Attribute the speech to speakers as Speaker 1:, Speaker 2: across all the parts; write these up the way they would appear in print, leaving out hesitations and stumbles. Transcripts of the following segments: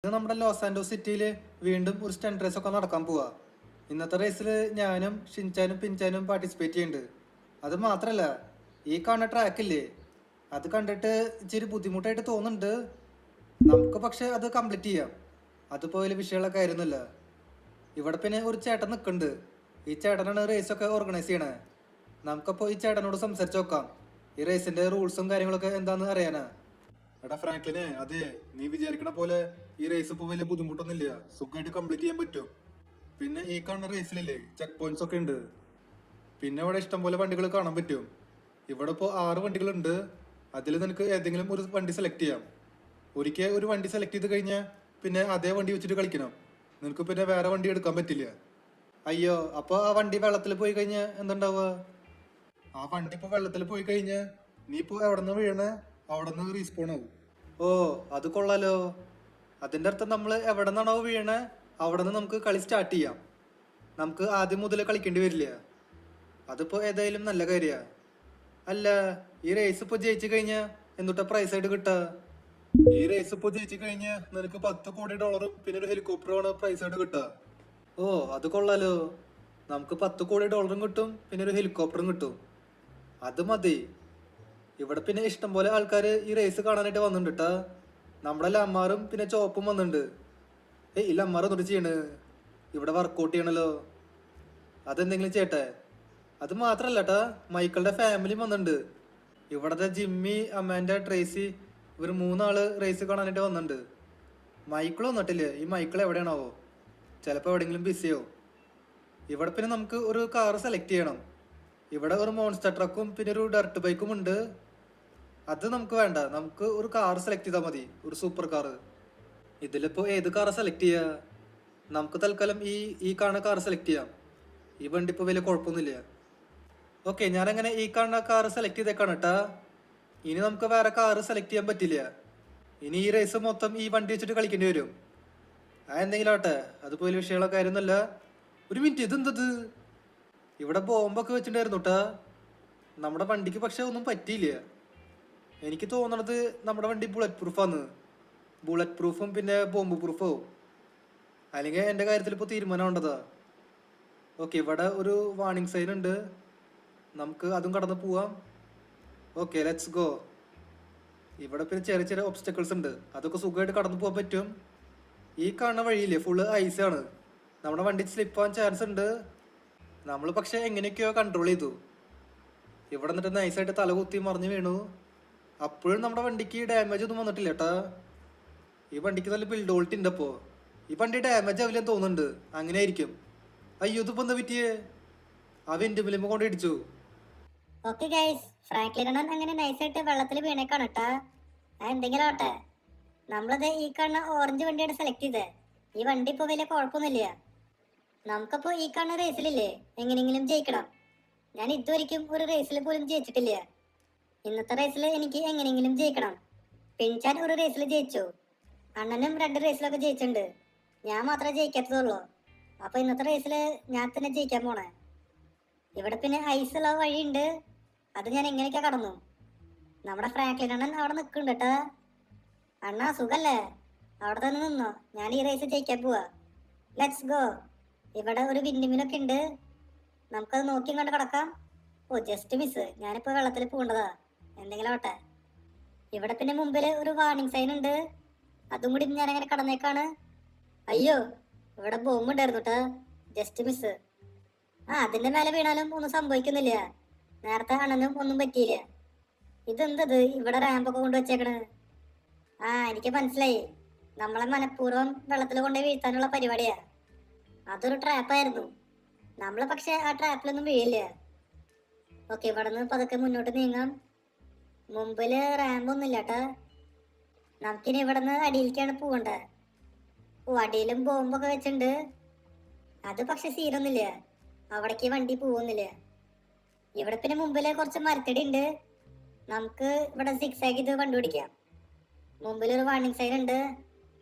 Speaker 1: ഇത് നമ്മുടെ ലോസ് ആൻഡോസ് സിറ്റിയിൽ വീണ്ടും ഒരു സ്റ്റണ്ട് റേസ് ഒക്കെ നടക്കാൻ പോവാ. ഇന്നത്തെ റേസിൽ ഞാനും ഷിൻചാനും പിൻചാനും പാർട്ടിസിപ്പേറ്റ് ചെയ്യുന്നുണ്ട്. അത് മാത്രല്ല, ഈ കാണുന്ന ട്രാക്കില്ലേ, അത് കണ്ടിട്ട് ഇച്ചിരി ബുദ്ധിമുട്ടായിട്ട് തോന്നുന്നുണ്ട്. നമുക്ക് പക്ഷെ അത് കംപ്ലീറ്റ് ചെയ്യാം. അതുപോലെ വിഷയമുള്ള കാര്യമൊന്നുമില്ല. ഇവിടെ പിന്നെ ഒരു ചേട്ടൻ നിൽക്കുന്നുണ്ട്. ഈ ചേട്ടനാണ് റേസൊക്കെ ഓർഗനൈസ് ചെയ്യണേ. നമുക്കപ്പോൾ ഈ ചേട്ടനോട് സംസാരിച്ച് നോക്കാം. ഈ റേസിന്റെ റൂൾസും കാര്യങ്ങളൊക്കെ എന്താണെന്ന് അറിയാനാ. എടാ ഫ്രാങ്ക്ലിനെ, അതെ, നീ വിചാരിക്കണ പോലെ ഈ റേസ് ഇപ്പൊ വലിയ ബുദ്ധിമുട്ടൊന്നുമില്ല. സുഖമായിട്ട് കംപ്ലീറ്റ് ചെയ്യാൻ പറ്റും. പിന്നെ ഈ കാണുന്ന റേസിലല്ലേ ചെക്ക് പോയിന്റ്സ് ഒക്കെ ഉണ്ട്. പിന്നെ ഇവിടെ ഇഷ്ടം പോലെ വണ്ടികൾ കാണാൻ പറ്റും. ഇവിടെ ഇപ്പോൾ 6 വണ്ടികളുണ്ട്. അതിൽ നിനക്ക് ഏതെങ്കിലും ഒരു വണ്ടി സെലക്ട് ചെയ്യാം. ഒരിക്കൽ ഒരു വണ്ടി സെലക്ട് ചെയ്ത് കഴിഞ്ഞാൽ പിന്നെ അതേ വണ്ടി വെച്ചിട്ട് കളിക്കണം. നിനക്ക് പിന്നെ വേറെ വണ്ടി എടുക്കാൻ പറ്റില്ല. അയ്യോ, അപ്പോൾ ആ വണ്ടി വെള്ളത്തിൽ പോയി കഴിഞ്ഞാൽ എന്തുണ്ടാവുക? ആ വണ്ടി ഇപ്പോൾ വെള്ളത്തിൽ പോയി കഴിഞ്ഞാൽ നീ ഇപ്പോൾ എവിടെ നിന്ന് വീഴണേ അവിടെ നിന്ന് റീസ്പോൺ ആവും. ഓ, അത് കൊള്ളാലോ. അതിന്റെ അർത്ഥം നമ്മൾ എവിടെ നിന്നാണോ വീണേ അവിടെ നിന്ന് നമുക്ക് കളി സ്റ്റാർട്ട് ചെയ്യാം. നമുക്ക് ആദ്യം മുതൽ കളിക്കേണ്ടി വരില്ല. അതിപ്പോ ഏതായാലും നല്ല കാര്യ. അല്ല, ഈ റേസ് ഇപ്പൊ ജയിച്ചു കഴിഞ്ഞാൽ എന്തുട്ടാ പ്രൈസ് ആയിട്ട് കിട്ടുക? ഈ റേസ് ഇപ്പൊ ജയിച്ചു കഴിഞ്ഞാൽ നിനക്ക് $10 കോടി പിന്നെ ഒരു ഹെലികോപ്റ്ററുമാണ് പ്രൈസ് ആയിട്ട് കിട്ടുക. ഓ, അത് കൊള്ളാലോ. നമുക്ക് $10 കോടി കിട്ടും, പിന്നെ ഒരു ഹെലികോപ്റ്ററും കിട്ടും. അത് മതി. ഇവിടെ പിന്നെ ഇഷ്ടംപോലെ ആൾക്കാർ ഈ റേസ് കാണാനായിട്ട് വന്നിട്ടുണ്ട് കേട്ടാ. നമ്മുടെ ലമ്മാറും പിന്നെ ചോപ്പും വന്നിട്ടുണ്ട്. ഈ ലമ്മാർ ഒന്നിട്ട് ചെയ്യണ് ഇവിടെ വർക്കൗട്ട് ചെയ്യണല്ലോ. അതെന്തെങ്കിലും ചേട്ടെ. അത് മാത്രല്ല കേട്ടാ, മൈക്കിളുടെ ഫാമിലിയും വന്നിട്ടുണ്ട്. ഇവിടത്തെ ജിമ്മി, അമാൻഡ, ട്രേസി, ഇവർ 3 ആള് റേസ് കാണാനായിട്ട് വന്നിട്ടുണ്ട്. മൈക്കിൾ വന്നിട്ടില്ലേ? ഈ മൈക്കിൾ എവിടെയാണാവോ? ചിലപ്പോൾ എവിടെയെങ്കിലും ബിസിയോ. ഇവിടെ പിന്നെ നമുക്ക് ഒരു കാർ സെലക്ട് ചെയ്യണം. ഇവിടെ ഒരു മോൺസ്റ്റർ ട്രക്കും പിന്നെ ഒരു ഡർട്ട് ബൈക്കും ഉണ്ട്. അത് നമുക്ക് വേണ്ട. നമുക്ക് ഒരു കാർ സെലക്ട് ചെയ്താൽ മതി, ഒരു സൂപ്പർ കാർ. ഇതിലിപ്പോ ഏത് കാർ സെലക്ട് ചെയ്യാ? നമുക്ക് തൽക്കാലം ഈ കാണുന്ന കാർ സെലക്ട് ചെയ്യാം. ഈ വണ്ടി ഇപ്പൊ വലിയ കുഴപ്പമൊന്നുമില്ല. ഓക്കെ, ഞാനങ്ങനെ ഈ കാണുന്ന കാർ സെലക്ട് ചെയ്തേക്കാണ് കേട്ടാ. ഇനി നമുക്ക് വേറെ കാർ സെലക്ട് ചെയ്യാൻ പറ്റില്ല. ഇനി ഈ റേസ് മൊത്തം ഈ വണ്ടി വെച്ചിട്ട് കളിക്കേണ്ടി വരും. ആ, എന്തെങ്കിലും ആട്ടെ, അതിപ്പോ വലിയ വിഷയമുള്ള കാര്യമൊന്നുമല്ല. ഒരു മിനിറ്റ്, ഇതെന്തത്? ഇവിടെ ബോംബൊക്കെ വെച്ചിട്ടുണ്ടായിരുന്നു കേട്ടാ. നമ്മുടെ വണ്ടിക്ക് പക്ഷെ ഒന്നും പറ്റിയില്ല. എനിക്ക് തോന്നണത് നമ്മുടെ വണ്ടി ബുള്ളറ്റ് പ്രൂഫാണ്. ബുള്ളറ്റ് പ്രൂഫും പിന്നെ ബോംബ് പ്രൂഫും. അല്ലെങ്കിൽ എൻ്റെ കാര്യത്തിൽ ഇപ്പോൾ തീരുമാനം ഉണ്ടതാ. ഓക്കെ, ഇവിടെ ഒരു വാർണിംഗ് സൈൻ ഉണ്ട്. നമുക്ക് അതും കടന്ന് പോവാം. Okay, let's go. ഇവിടെ പിന്നെ ചെറിയ ചെറിയ ഒബ്സ്റ്റക്കിൾസ് ഉണ്ട്. അതൊക്കെ സുഖമായിട്ട് കടന്നു പോകാൻ പറ്റും. ഈ കാണുന്ന വഴിയില്ലേ, ഫുള്ള് ഐസാണ്. നമ്മുടെ വണ്ടി സ്ലിപ്പ് ആവാൻ ചാൻസ് ഉണ്ട്. നമ്മൾ പക്ഷെ എങ്ങനെയൊക്കെയോ കൺട്രോൾ ചെയ്തു. ഇവിടെ നിന്നിട്ട് നൈസായിട്ട് തലകുത്തി മറിഞ്ഞു വീണു. അപ്പോഴും നമ്മുടെ വണ്ടിക്ക് ഡാമേജ് ഒന്നും വന്നിട്ടില്ല കേട്ടാ. ഈ വണ്ടിക്ക് നല്ല ബിൽഡ് ക്വാളിറ്റി ഉണ്ട്. അപ്പോൾ ഈ വണ്ടി ഡാമേജ് ആവില്ലെന്ന് തോന്നുന്നുണ്ട്. അങ്ങനെ ആയിരിക്കും. അയ്യോ, ഇതിപ്പോ എന്താ പറ്റിയേ? ആ വെന്റ് മില്ലുമ്പോ കൊണ്ട് ഇടിച്ചു.
Speaker 2: ഓക്കെ ഗൈസ്, ഫ്രാങ്ക്ലിൻ അണ്ണൻ അങ്ങനെ നൈസായിട്ട് വെള്ളത്തിൽ വീണേക്കാണ് കേട്ടാ. എന്തെങ്കിലും ആട്ടെ, നമ്മളത് ഈ കാണുന്ന ഓറഞ്ച് വണ്ടിയാണ് സെലക്ട് ചെയ്തത്. ഈ വണ്ടി ഇപ്പോൾ വലിയ കുഴപ്പമൊന്നുമില്ല. നമുക്കപ്പോ ഈ കാണുന്ന റേസിലില്ലേ എങ്ങനെയെങ്കിലും ജയിക്കണം. ഞാൻ ഇതുവരെയ്ക്കും ഒരു റേസിൽ പോലും ജയിച്ചിട്ടില്ല. ഇന്നത്തെ റേസിൽ എനിക്ക് എങ്ങനെയെങ്കിലും ജയിക്കണം. പിൻചാൻ ഒരു റേസിൽ ജയിച്ചു, അണ്ണനും 2 റേസിലൊക്കെ ജയിച്ചിട്ടുണ്ട്. ഞാൻ മാത്രമേ ജയിക്കാത്തതുള്ളൂ. അപ്പൊ ഇന്നത്തെ റേസിൽ ഞാൻ തന്നെ ജയിക്കാൻ പോണേ. ഇവിടെ പിന്നെ ഐസുള്ള വഴിയുണ്ട്. അത് ഞാൻ എങ്ങനെയൊക്കെ കടന്നു. നമ്മുടെ ഫ്രാങ്ക്ലിൻ അണ്ണൻ അവിടെ നിൽക്കുന്നുണ്ട് കേട്ടാ. അണ്ണാ സുഖല്ലേ? അവിടെ തന്നെ നിന്നോ, ഞാൻ ഈ റേസ് ജയിക്കാൻ പോവാ. Let's go. ഇവിടെ ഒരു വിൻഡിമിലൊക്കെ ഉണ്ട്. നമുക്കത് നോക്കി കണ്ട് കിടക്കാം. ഓ, ജസ്റ്റ് മിസ്. ഞാനിപ്പോ വെള്ളത്തിൽ പോകേണ്ടതാ. എന്തെങ്കിലും ആവട്ടെ. ഇവിടെ പിന്നെ മുമ്പിൽ ഒരു വാർണിംഗ് സൈൻ ഉണ്ട്. അതും കൂടി ഞാനങ്ങനെ കടന്നേക്കാണ്. അയ്യോ, ഇവിടെ ബോംബ് ഉണ്ടായിരുന്നു കേട്ടാ. Just miss. അതിന്റെ മേലെ വീണാലും ഒന്നും സംഭവിക്കുന്നില്ല. നേരത്തെ അണ്ണനും ഒന്നും പറ്റിയില്ല. ഇതെന്തത് ഇവിടെ റാമ്പൊക്കെ കൊണ്ടുവച്ചേക്കണ്? എനിക്ക് മനസ്സിലായി. നമ്മളെ മനഃപൂർവ്വം വെള്ളത്തിൽ കൊണ്ടുപോയി വീഴ്ത്താനുള്ള പരിപാടിയാ. അതൊരു ട്രാപ്പായിരുന്നു. നമ്മള് പക്ഷെ ആ ട്രാപ്പിലൊന്നും വീഴില്ല. ഓക്കെ, ഇവിടെ നിന്ന് പതുക്കെ മുന്നോട്ട് നീങ്ങാം. മുമ്പില് റാമ്പൊന്നും ഇല്ല കേട്ടാ. നമുക്കിനി ഇവിടെ നിന്ന് അടിയിലേക്കാണ് പോകണ്ടത്. ഓ, അടിയിലും ബോംബൊക്കെ വെച്ചിട്ടുണ്ട്. അത് പക്ഷെ സീനൊന്നുമില്ല. അവിടേക്ക് വണ്ടി പോകുന്നില്ല. ഇവിടെ പിന്നെ മുമ്പില് കുറച്ച് മരത്തടി ഉണ്ട്. നമുക്ക് ഇവിടെ സിക്സാക്ക് ഇത് കണ്ടുപിടിക്കാം. മുമ്പിലൊരു വാർണിംഗ് സൈൻ ഉണ്ട്.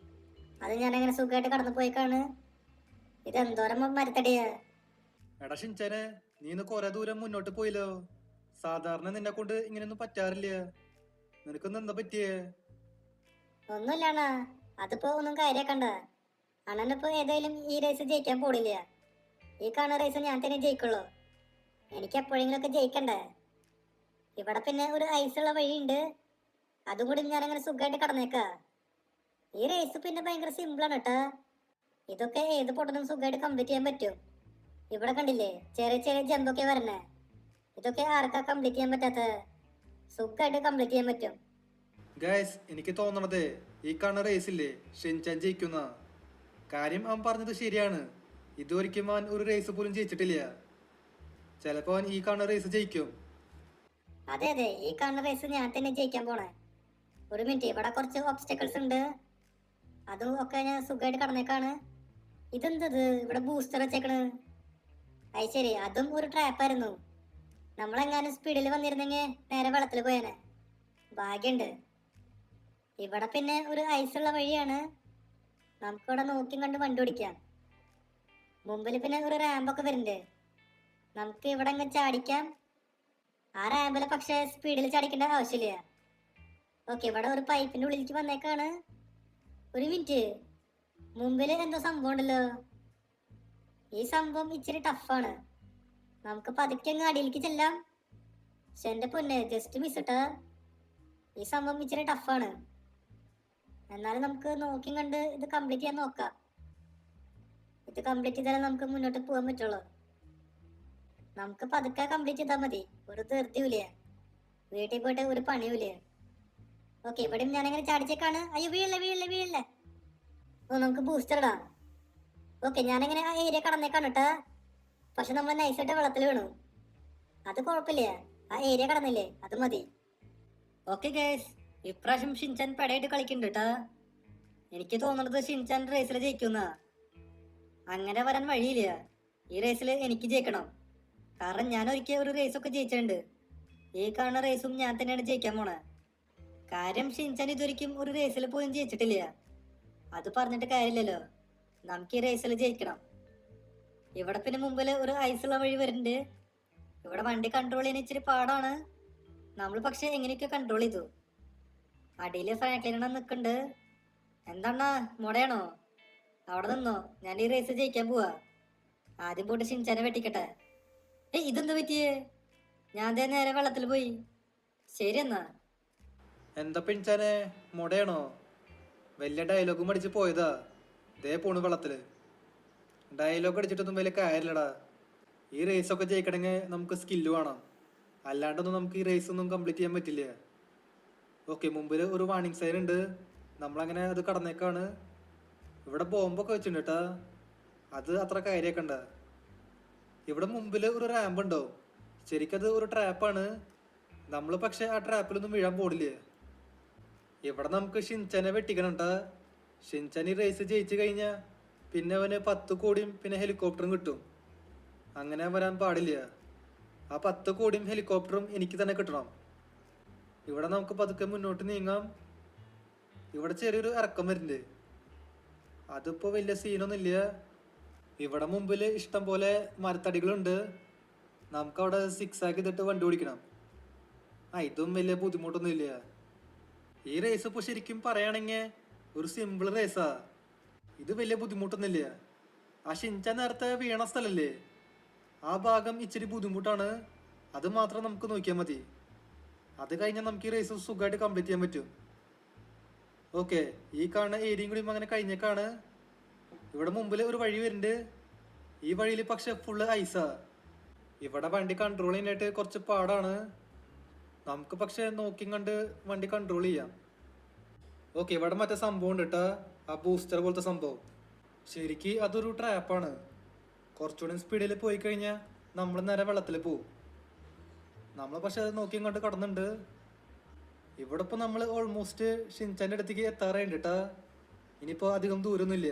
Speaker 2: അത് ഞാനങ്ങനെ സുഖമായിട്ട് കടന്നു പോയേക്കാണ്. ഇത് എന്തോരം മരത്തടിയാ.
Speaker 1: എടാ ഷിൻചാനെ, നീ ഇന്ന് കുറെ ദൂരം മുന്നോട്ട് പോയില്ലോ. സാധാരണ നിന്നെ കൊണ്ട് ഇങ്ങനെയൊന്നും പറ്റാറില്ല. നിനക്കൊന്നും എന്താ പറ്റിയേ?
Speaker 2: ഒന്നുമില്ലാണ. അതിപ്പോ ഒന്നും കാര്യാക്കണ്ട. അണ്ണനിപ്പോ ഏതായാലും ഈ റേസ് ജയിക്കാൻ പോടില്ല. ഈ കാണുന്ന റേസ് ഞാൻ തന്നെ ജയിക്കുള്ളൂ. എനിക്ക് എപ്പോഴെങ്കിലും ഒക്കെ ജയിക്കണ്ടേ. ഇവിടെ പിന്നെ ഒരു ഐസുള്ള വഴിയുണ്ട്, അതും കൂടി ഞാൻ അങ്ങനെ സുഖമായിട്ട് കടന്നേക്ക. ഈ റേസ് പിന്നെ ഭയങ്കര സിമ്പിളാണ് കേട്ടാ. ഇതൊക്കെ ഏത് പൊട്ടനും സുഖമായിട്ട് കംപ്ലീറ്റ് ചെയ്യാൻ പറ്റും. ഇവിടെ കണ്ടില്ലേ, ചെറിയ ചെറിയ ജമ്പൊക്കെ വരണേ. ഇതൊക്കെ ആർക്കാ കംപ്ലീറ്റ് ചെയ്യാൻ പറ്റാത്ത? സുഖമായിട്ട് കംപ്ലീറ്റ് ചെയ്യാൻ പറ്റും.
Speaker 1: ഗൈസ്, എനിക്ക് തോന്നണത് ഈ കാണുന്ന റേസില്ലേ ഷിൻചാൻ ജയിക്കുന്ന. കാര്യം അവൻ പറഞ്ഞത് ശരിയാണ്. ഇതുവരെയ്ക്കും അവൻ ഒരു റേസ് പോലും ജയിച്ചിട്ടില്ല. ചിലപ്പോ അവൻ ഈ കാണുന്ന റേസ് ജയിക്കും.
Speaker 2: അതെ അതെ, ഈ കാണുന്ന റേസ് ഞാൻ തന്നെ ജയിക്കാൻ പോണേ. ഒരു മിനിറ്റ്, ഇവിടെ കുറച്ച് ഒബ്സ്റ്റക്കിൾസ് ഉണ്ട്, അതും ഒക്കെ ഞാൻ സുഖമായിട്ട് കടന്നേക്കാണ്. ഇതെന്തത് ഇവിടെ ബൂസ്റ്റർ വെച്ചേക്കണ്? അത് ശരി, അതും ഒരു ട്രാപ്പായിരുന്നു. നമ്മളെങ്ങാനും സ്പീഡിൽ വന്നിരുന്നെങ്കിൽ നേരെ വെള്ളത്തിൽ പോയേനെ. ഭാഗ്യണ്ട്. ഇവിടെ പിന്നെ ഒരു ഐസുള്ള വഴിയാണ്, നമുക്കിവിടെ നോക്കി കണ്ട് വണ്ടി ഓടിക്കാം. മുമ്പിൽ പിന്നെ ഒരു റാമ്പൊക്കെ വരുന്നുണ്ട്, നമുക്ക് ഇവിടെ അങ്ങ് ചാടിക്കാം. ആ റാമ്പില് പക്ഷെ സ്പീഡിൽ ചാടിക്കേണ്ട ആവശ്യമില്ല. ഓക്കെ, ഇവിടെ ഒരു പൈപ്പിന്റെ ഉള്ളിലേക്ക് വന്നേക്കാണ്. ഒരു മിനിറ്റ്, മുമ്പില് എന്തോ സംഭവം ഉണ്ടല്ലോ. ഈ സംഭവം ഇച്ചിരി ടഫാണ്, നമുക്ക് പതുക്കെ അങ്ങ് അടിയിലേക്ക് ചെല്ലാം. പക്ഷെ എന്റെ പൊന്നെ, ജസ്റ്റ് മിസ് ഇട്ടാ. ഈ സംഭവം ഇച്ചിരി ടഫാണ്, എന്നാലും നമുക്ക് നോക്കി കണ്ട് ഇത് കംപ്ലീറ്റ് ചെയ്യാൻ നോക്കാം. ഇത് കംപ്ലീറ്റ് ചെയ്താലേ നമുക്ക് മുന്നോട്ട് പോകാൻ പറ്റുള്ളൂ. നമുക്ക് പതുക്കെ കംപ്ലീറ്റ് ചെയ്താൽ മതി, ഒരു ധൃതിയൂല, വീട്ടിൽ പോയിട്ട് ഒരു പണിയൂല. ഓക്കെ, ഇവിടെയും ഞാനങ്ങനെ ചാടിച്ചേക്കാണ്. അയ്യോ, വീഴല്ലേ വീഴല്ലേ വീഴല്ലേ. ഓ, നമുക്ക് ബൂസ്റ്റർ ഇടാം. ഓക്കെ, ഞാനങ്ങനെ ആ ഏരിയ കടന്നേക്കാണ് കേട്ടാ. പക്ഷെ നമ്മൾ നൈസായിട്ട് വെള്ളത്തിൽ വീണു. അത് കുഴപ്പമില്ല, ആ ഏരിയ കടന്നില്ലേ, അത് മതി. ഓക്കെ ഗൈസ്, ഇപ്രാവശ്യം ഷിൻചാൻ പടയായിട്ട് കളിക്കുന്നുണ്ട് കേട്ടാ. എനിക്ക് തോന്നുന്നത് ഷിൻചാൻ റേസിൽ ജയിക്കുന്ന. അങ്ങനെ വരാൻ വഴിയില്ല, ഈ റേസിൽ എനിക്ക് ജയിക്കണം. കാരണം ഞാൻ ഒരിക്കൽ ഒരു റേസൊക്കെ ജയിച്ചിട്ടുണ്ട്. ഈ കാണുന്ന റേസും ഞാൻ തന്നെയാണ് ജയിക്കാൻ പോണേ. കാര്യം ഷിൻചാൻ ഇതൊരിക്കും ഒരു റേസിൽ പോലും ജയിച്ചിട്ടില്ല. അത് പറഞ്ഞിട്ട് കാര്യമില്ലല്ലോ, നമുക്ക് ഈ റേസിൽ ജയിക്കണം. ഇവിടെ പിന്നെ മുമ്പിൽ ഒരു ഐസുള്ള വഴി വരുന്നുണ്ട്. ഇവിടെ വണ്ടി കൺട്രോൾ ചെയ്യാൻ ഇച്ചിരി പാടാണ്. നമ്മൾ പക്ഷെ എങ്ങനെയൊക്കെ കൺട്രോൾ ചെയ്തു. അടിയിൽ ഫ്രാങ്ക്ലിൻ നിൽക്കുന്നുണ്ട്. എന്താണ മുടയാണോ? അവിടെ നിന്നോ, ഞാൻ ഈ റേസ് ജയിക്കാൻ പോവാ. ആദ്യം പോയിട്ട് ഷിൻചാനെ വെട്ടിക്കട്ടെ. ഇതെന്താ പറ്റിയേ? ഞാൻ ദേ നേരെ വെള്ളത്തിൽ പോയി. ശരി എന്നാ.
Speaker 1: എന്താ പിൻചാനെ, മുടയാണോ? വലിയ ഡയലോഗും അടിച്ച് പോയതാ, ദേ പോണു വെള്ളത്തില്. ഡയലോഗ് അടിച്ചിട്ടൊന്നും വലിയ കാര്യമില്ലടാ. ഈ റേസൊക്കെ ജയിക്കണമെങ്കിൽ നമുക്ക് സ്കില്ല് വേണം, അല്ലാണ്ടൊന്നും നമുക്ക് ഈ റേസ് ഒന്നും കംപ്ലീറ്റ് ചെയ്യാൻ പറ്റില്ല. ഓക്കെ, മുമ്പിൽ ഒരു വാർണിംഗ് സൈൻ ഉണ്ട്, നമ്മളങ്ങനെ അത് കടന്നേക്കാണ്. ഇവിടെ ബോംബൊക്കെ വെച്ചിട്ടുണ്ട് കേട്ടാ, അത് അത്ര കാര്യമാക്കണ്ട. ഇവിടെ മുമ്പിൽ ഒരു റാമ്പ് ഉണ്ടാവും, ശരിക്കത് ഒരു ട്രാപ്പാണ്. നമ്മൾ പക്ഷെ ആ ട്രാപ്പിലൊന്നും വീഴാൻ പോടില്ല. ഇവിടെ നമുക്ക് ഷിൻചാനെ വെട്ടിക്കണം കേട്ടാ. ഷിൻചാൻ ഈ റേസ് ജയിച്ചു കഴിഞ്ഞാൽ പിന്നെ അവന് 10 കോടിയും പിന്നെ ഹെലികോപ്റ്ററും കിട്ടും. അങ്ങനെ വരാൻ പാടില്ല. ആ 10 കോടിയും ഹെലികോപ്റ്ററും എനിക്ക് തന്നെ കിട്ടണം. ഇവിടെ നമുക്ക് പതുക്കെ മുന്നോട്ട് നീങ്ങാം. ഇവിടെ ചെറിയൊരു ഇറക്കം വരുന്നുണ്ട്, അതിപ്പോ വലിയ സീനൊന്നുമില്ല. ഇവിടെ മുമ്പിൽ ഇഷ്ടം പോലെ മരത്തടികളുണ്ട്, നമുക്കവിടെ 6 ആക്കി ഇതിട്ട് വണ്ടി ഓടിക്കണം. ഇതും വലിയ ബുദ്ധിമുട്ടൊന്നും ഇല്ല. ഈ റേസ് ഇപ്പോൾ ശരിക്കും പറയുകയാണെങ്കിൽ ഒരു സിമ്പിൾ റേസാ. ഇത് വലിയ ബുദ്ധിമുട്ടൊന്നുമില്ല. ആ ഷിൻചാൻ നേരത്തെ വീണ സ്ഥലല്ലേ, ആ ഭാഗം ഇച്ചിരി ബുദ്ധിമുട്ടാണ്. അത് മാത്രം നമുക്ക് നോക്കിയാൽ മതി. അത് കഴിഞ്ഞാൽ നമുക്ക് ഈ റേസ് സുഖമായിട്ട് കംപ്ലീറ്റ് ചെയ്യാൻ പറ്റും. ഓക്കെ, ഈ കാണുന്ന ഏരിയയും കൂടി അങ്ങനെ കഴിഞ്ഞേക്കാണ്. ഇവിടെ മുമ്പിൽ ഒരു വഴി വരുന്നുണ്ട്. ഈ വഴിയിൽ പക്ഷെ ഫുള്ള് ഐസാ. ഇവിടെ വണ്ടി കൺട്രോൾ ചെയ്യാനായിട്ട് കുറച്ച് പാടാണ്. നമുക്ക് പക്ഷെ നോക്കി കണ്ട് വണ്ടി കൺട്രോൾ ചെയ്യാം. ഓക്കെ, ഇവിടെ മറ്റേ സംഭവം ഉണ്ട് കേട്ടാ, ആ ബൂസ്റ്റർ പോലത്തെ സംഭവം. ശരിക്ക് അതൊരു ട്രാപ്പാണ്. കുറച്ചുകൂടി സ്പീഡിൽ പോയി കഴിഞ്ഞാൽ നമ്മൾ നേരെ വെള്ളത്തിൽ പോവും. നമ്മൾ പക്ഷെ അത് നോക്കി കണ്ട് കടന്നുണ്ട്. ഇവിടെ ഇപ്പോൾ നമ്മൾ ഓൾമോസ്റ്റ് ഷിൻചാൻ്റെ അടുത്തേക്ക് എത്താറായിട്ടുണ്ട് കേട്ടാ. ഇനിയിപ്പോൾ അധികം ദൂരമൊന്നുമില്ല.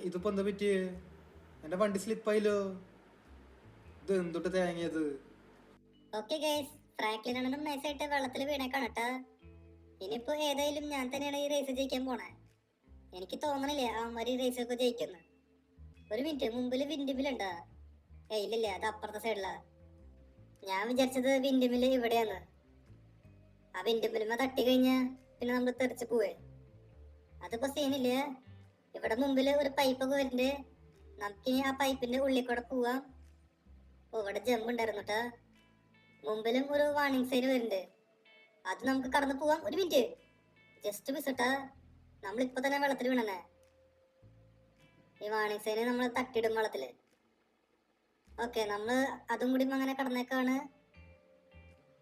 Speaker 1: ഇതിപ്പോൾ എന്താ പറ്റിയേ? എൻ്റെ വണ്ടി സ്ലിപ്പായില്ലോ. ഇത് എന്തൊട്ട് തേങ്ങിയത്?
Speaker 2: ഓക്കെ ഗൈസ്, ഫ്രാങ്ക്ലിൻ അണ്ണനും നൈസായിട്ട് വെള്ളത്തിൽ വീണേക്കാണ് കേട്ടാ. ഇനിയിപ്പോ ഏതായാലും ഞാൻ തന്നെയാണ് ഈ റേസ് ജയിക്കാൻ പോണേ. എനിക്ക് തോന്നണില്ലേ അവന്മാര് ഈ റേസ് ഒക്കെ ജയിക്കുന്നു. ഒരു മിനിറ്റ്, മുമ്പിൽ വിൻഡിമിലുണ്ടാ? ഇല്ലില്ല, അത് അപ്പുറത്തെ സൈഡിലാ. ഞാൻ വിചാരിച്ചത് വിൻഡിമില് ഇവിടെയാണ്. ആ വിൻഡിമിലുമ തട്ടി കഴിഞ്ഞാ പിന്നെ നമ്മൾ തെറിച്ച് പോവേ. അതിപ്പോ സീനില്ല. ഇവിടെ മുമ്പില് ഒരു പൈപ്പ് ഒക്കെ വരുന്നുണ്ട്. നമുക്കിനി ആ പൈപ്പിന്റെ ഉള്ളിൽ കൂടെ പോവാം. ഓ, ഇവിടെ ജമ്പ് ഉണ്ടായിരുന്നു കേട്ടാ. മുമ്പിലും ഒരു വാർണിംഗ് സൈൻ വരുന്നുണ്ട്. അത് നമുക്ക് കടന്നു പോവാം. ഒരു മിനിറ്റ്, ജസ്റ്റ് മിസ്ട്ടാ. നമ്മളിപ്പോ തന്നെ വെള്ളത്തിൽ വീണേ. ഈ വാർണിംഗ് സൈന് നമ്മൾ തട്ടിയിടും വെള്ളത്തില്. ഓക്കെ, നമ്മള് അതും കൂടി അങ്ങനെ കടന്നേക്കാണ്.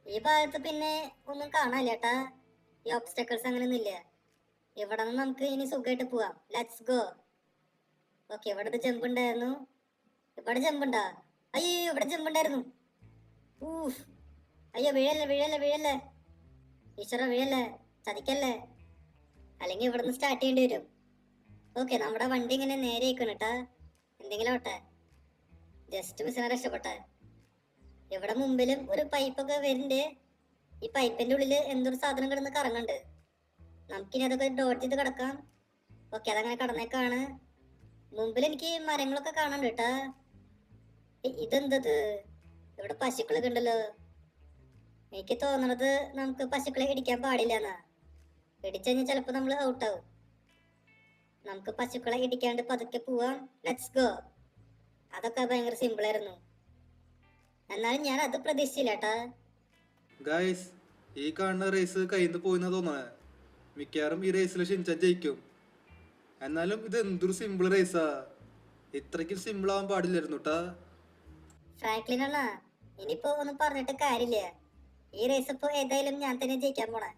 Speaker 2: ഈ ഭാഗത്ത് പിന്നെ ഒന്നും കാണാനില്ല കേട്ടാ. ഈ ഒബ്സ്റ്റക്കിൾസ് അങ്ങനെയൊന്നും ഇല്ല. ഇവിടെ നിന്ന് നമുക്ക് ഇനി സുഖമായിട്ട് പോവാം. Let's go. ഓക്കെ, ഇവിടെ ജമ്പ് ഉണ്ടായിരുന്നു. ഇവിടെ ജമ്പ് ഉണ്ടാ? അയ്യോ, ഇവിടെ ജമ്പ് ഉണ്ടായിരുന്നു. ഊഫ്, അയ്യോ, വീഴല്ലേ വീഴല്ലേ വീഴല്ലേ, ഈശ്വര വീഴല്ലേ, ചതിക്കല്ലേ, അല്ലെങ്കിൽ ഇവിടെ നിന്ന് സ്റ്റാർട്ട് ചെയ്യേണ്ടി വരും. ഓക്കെ, നമ്മുടെ വണ്ടി ഇങ്ങനെ നേരെ ആയിക്കണം കേട്ടാ. എന്തെങ്കിലും ആവട്ടെ, ജസ്റ്റ് മിസ്സിനെ രക്ഷപ്പെട്ടെ. ഇവിടെ മുമ്പിലും ഒരു പൈപ്പൊക്കെ വരുന്നുണ്ട്. ഈ പൈപ്പിന്റെ ഉള്ളില് എന്തൊരു സാധനം കിടന്ന് കറങ്ങുന്നുണ്ട്. നമുക്കിനി അതൊക്കെ ഡോട്ട് ചെയ്ത് കിടക്കാം. ഓക്കെ, അതങ്ങനെ കടന്നേക്കാണ്. മുമ്പിൽ എനിക്ക് മരങ്ങളൊക്കെ കാണാണ്ട് കേട്ടാ. ഇതെന്തത്, ഇവിടെ പശുക്കളൊക്കെ ഉണ്ടല്ലോ. എനിക്ക് തോന്നണത് നമുക്ക് പശുക്കളെ ഇടിക്കാൻ പാടില്ല എന്നാ. ഇടിച്ചു കഴിഞ്ഞാൽ ചിലപ്പോ നമ്മൾ ഔട്ടാവും. നമുക്ക് പശുക്കളെ ഇടിക്കാണ്ട് പതുക്കെ പോവാം. Let's go. അതൊക്കെ ഭയങ്കര സിമ്പിൾ ആയിരുന്നു. എന്നാലും ഞാൻ അത് പ്രതീക്ഷിച്ചില്ല കേട്ടാ.
Speaker 1: ഗായ്സ്, ഈ കാണുന്ന റേസ് കയ്യിൽ നിന്ന് പോയിന്നാ തോന്നണേ. മിക്കവാറും ഈ റേസിൽ ഷിൻചാൻ ജയിക്കും. എന്നാലും ഇത് എന്തൊരു സിമ്പിൾ റേസാ. ഇത്രയ്ക്കും സിമ്പിൾ ആവാൻ പാടില്ലായിരുന്നു കേട്ടാ.
Speaker 2: ഫ്രാങ്ക്ലിൻ അണ്ണാ, ഇനിയിപ്പോ ഒന്നും പറഞ്ഞിട്ട് കാര്യമില്ല. ഈ റേസ് ഇപ്പൊ ഏതായാലും ഞാൻ തന്നെ ജയിക്കാൻ പോണേ.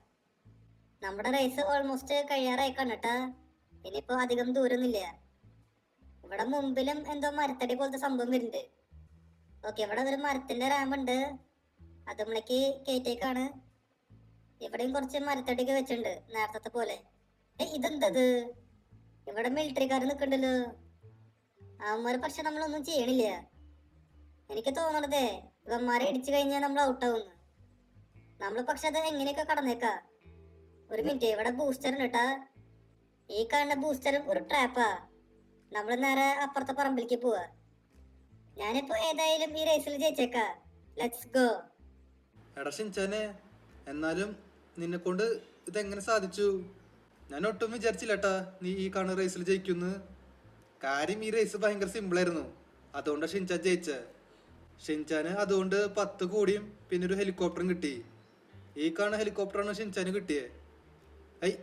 Speaker 2: നമ്മുടെ റേസ് ഓൾമോസ്റ്റ് കഴിയാറായി കണ്ടിട്ടാ. ഇനിയിപ്പോ അധികം ദൂരമൊന്നുമില്ല. ഇവിടെ മുമ്പിലും എന്തോ മരത്തടി പോലത്തെ സംഭവം വരുന്നുണ്ട്. ഓക്കെ, ഇവിടെ ഒരു മരത്തിന്റെ റാമ്പ് ഉണ്ട്. അത് നമ്മളേക്ക് കയറ്റേക്കാണ്. ഇവിടെയും കുറച്ച് മരത്തടിയൊക്കെ വെച്ചിട്ടുണ്ട് നേരത്തെ പോലെ. ഇതെന്തത്, ഇവിടെ മിലിറ്ററിക്കാർ നിൽക്കണ്ടല്ലോ. അവന്മാര് പക്ഷെ നമ്മളൊന്നും ചെയ്യണില്ല. എനിക്ക് തോന്നണതേ ഇവന്മാരെ ഇടിച്ചു കഴിഞ്ഞാൽ നമ്മൾ ഔട്ടാവുന്നു. നമ്മൾ പക്ഷെ അത് എങ്ങനെയൊക്കെ കടന്നേക്കാ. ഒരു മിനിറ്റ്, ഇവിടെ ബൂസ്റ്റർ ഉണ്ട് കേട്ടാ. ഈ കാണുന്ന ബൂസ്റ്ററും ഒരു ട്രാപ്പാ. നമ്മൾ നേരെ അപ്പുറത്തെ പറമ്പിലേക്ക് പോവാ. ഞാനിപ്പോ ഏതായാലും ഈ റേസിൽ ജയിച്ചേക്കാ. Let's go.
Speaker 1: എടാ ഷിൻചാനെ, എന്നാലും നിന്നെ കൊണ്ട് ഇതെങ്ങനെ സാധിച്ചു? ഞാൻ ഒട്ടും വിചാരിച്ചില്ലട്ടാ നീ ഈ കാണുന്ന റേസിൽ ജയിക്കുന്നു. കാര്യം ഈ റേസ് ഭയങ്കര സിമ്പിളായിരുന്നു. അതുകൊണ്ടാണ് ഷിൻചാൻ ജയിച്ചേ. ഷിൻചാന് അതുകൊണ്ട് 10 കോടിയും പിന്നെ ഒരു ഹെലികോപ്റ്ററും കിട്ടി. ഈ കാണുന്ന ഹെലികോപ്റ്ററാണ് ഷിൻചാന് കിട്ടിയേ.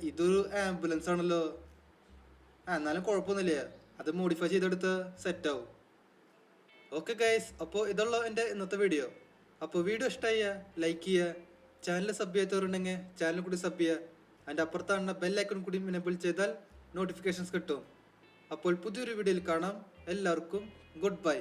Speaker 1: ഇതൊരു ആംബുലൻസ് ആണല്ലോ. എന്നാലും കുഴപ്പമൊന്നുമില്ല, അത് മോഡിഫൈ ചെയ്തെടുത്ത് സെറ്റ് ആവും. ഓക്കെ ഗൈസ്, അപ്പോൾ ഇതുള്ള എൻ്റെ ഇന്നത്തെ വീഡിയോ. അപ്പോൾ വീഡിയോ ഇഷ്ടമായ ലൈക്ക് ചെയ്യുക, ചാനൽ സബ് ചെയ്യാത്തവരുണ്ടെങ്കിൽ ചാനൽ കൂടി സബ് ചെയ്യുക. അതിൻ്റെ അപ്പുറത്താണ് ബെല്ലൈക്കൺ കൂടി എനേബിൾ ചെയ്താൽ നോട്ടിഫിക്കേഷൻസ് കിട്ടും. അപ്പോൾ പുതിയൊരു വീഡിയോയിൽ കാണാം. എല്ലാവർക്കും ഗുഡ് ബൈ.